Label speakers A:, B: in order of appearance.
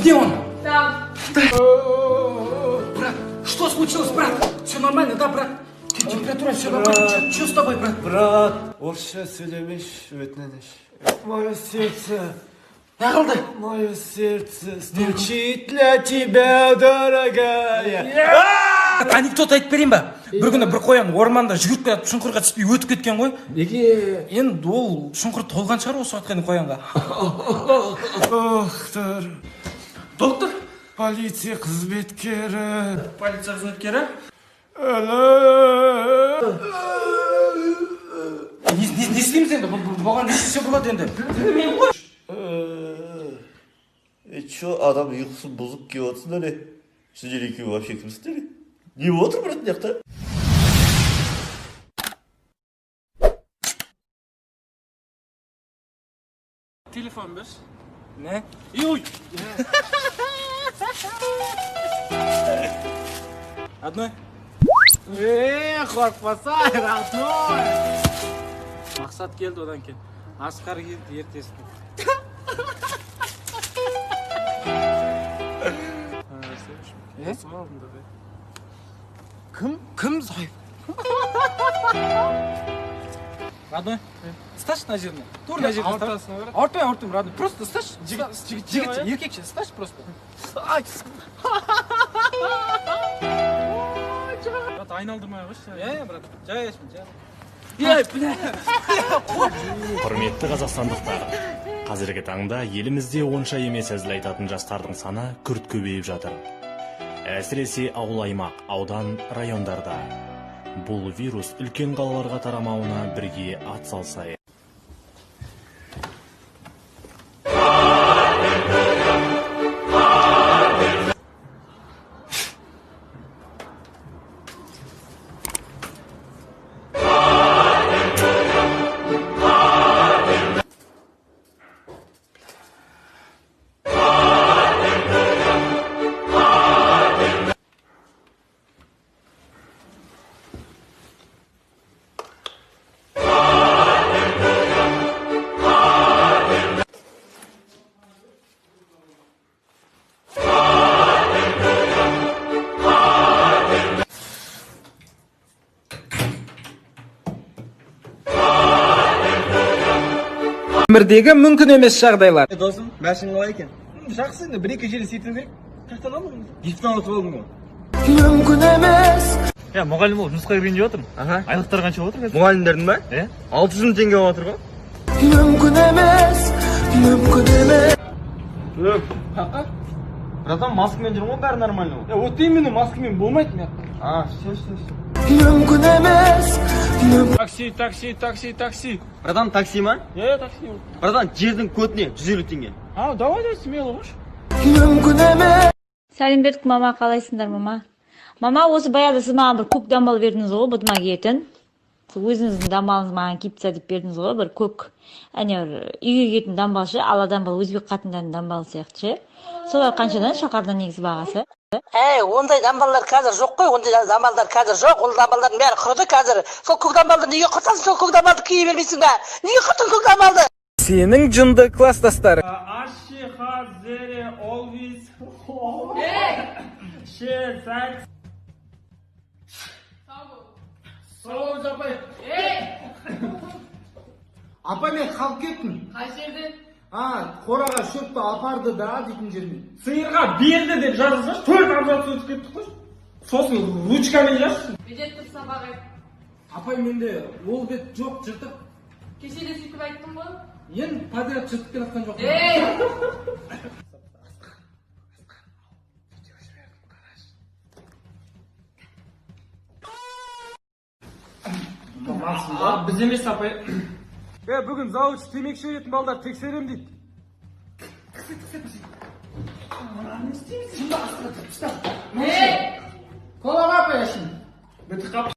A: Где он?
B: Там.
A: Брат, что случилось, брат? Все нормально, да, брат? Температура, все нормально. Что с тобой, брат?
C: Брат, орысша сөйлемеш, өтінемеш. Мое сердце, мое сердце стучит для тебя, дорогая.
A: Анекдот айтып берейін ба? Бір күні бір қоян орманда жүгіріп келатып шұңқырға түспей өтіп кеткен ғой.
C: Неге?
A: Енді ол шұңқыр толған шығар осы уақытқа дейін қоянға.
C: Доктор,
A: Доктор?
C: полиция қызметкері.
A: Полиция қызметкері? Не істейміз енді? Бұған не істесе болады енді? Білмеймін ғой.
D: Че, адам ұйқысын бұзып келіп отырсың әле? Сіздер екеуі вообще кімсіздер? Не отыр брат мына жақта?
A: Телефон берші. Не? Ой! Одной?
C: Қорқпасай, родной.
A: Мақсат келді одан кейін. Асқар келді ертесіне.
C: Кім зайып?
A: Родной, стачь на жеріне. Тур на жеріне. Ауыртпай, родной. Просто стачь. Жігіт, еркекше, стачь просто. Брат, айналдырмай қойшы. Брат, жайшын,
E: Құрметті қазақстандықтар, қазіргі таңда елімізде онша емес әзіл айтатын жастардың саны күрт көбейіп жатыр. Әсіресе ауыл аймақ, аудан, райондарда. Бұл вирус үлкен қалаларға тарамауына бірге атсалсайық.
F: Өмірдегі мүмкін емес жағдайлар.
C: Досым, бәшің қалай екен?
F: Жақсы, енді бір-екі жерде сейтін керек.
C: Қақтан алдың? Гифтін алып алдың ғой.
E: Мұғалім болып жұмысқа кірген деп отырмын.
C: Аха.
E: Айлықтар қанша болып отыр?
C: Мұғалімдердің ба? 600 мың теңге болып отыр ғой. Братан, маскамен жүрмін ғой, бәрі нормально ғой.
A: Вот именно маскамен болмайды мен. Такси.
C: Братан, такси ма?
A: Такси.
C: Братан, жердің көтіне 150 теңге.
A: Давай, смело қойшы.
B: Сәлембек мама, қалайсыңдар мама? Мама, осы баяғыда сіз маған бір көк дамбал бердіңіз ғой, бұдыма киетін. Өзіңіздің дамбалыңыз маған киіп таста деп бердіңіз ғой, бір көк. Әне бір үйге киетін дамбал ше, ала дамбал өзбек қатындарының дамбалы сияқты ше. Солар қаншадан шоқардан негізі бағасы?
G: Ондай дамбалдар қазір жоқ қой, ондай дамбалдар қазір жоқ, ол дамбалдардың бәрі құрыды қазір. Сол көк дамбалды неге құртасың, сол көк дамбалды кие бермейсің ба? Неге құрттың көк дамбалды?
F: Сенің жынды класстастары.
C: Апа, мен қалып кеттім.
A: Қай жерден?
C: Қораға шөпті апарды да дейтін жермен.
A: Сиырға берді деп жазылсаш, 4 абзац өтіп кеттік қой. Сосын ручкамен жазсын.
B: Бедет тұр сабағы.
A: Апай, менде ол бет жоқ, жыртық.
B: Кешеде сөйтіп айттым ғой.
A: Енді подряд жыртып келатқан жоқ. Біз емес апай. Бүгін зауыт темекі шегетін балдар тексерем дейді.
C: Колаға апай ашын. Біті қап.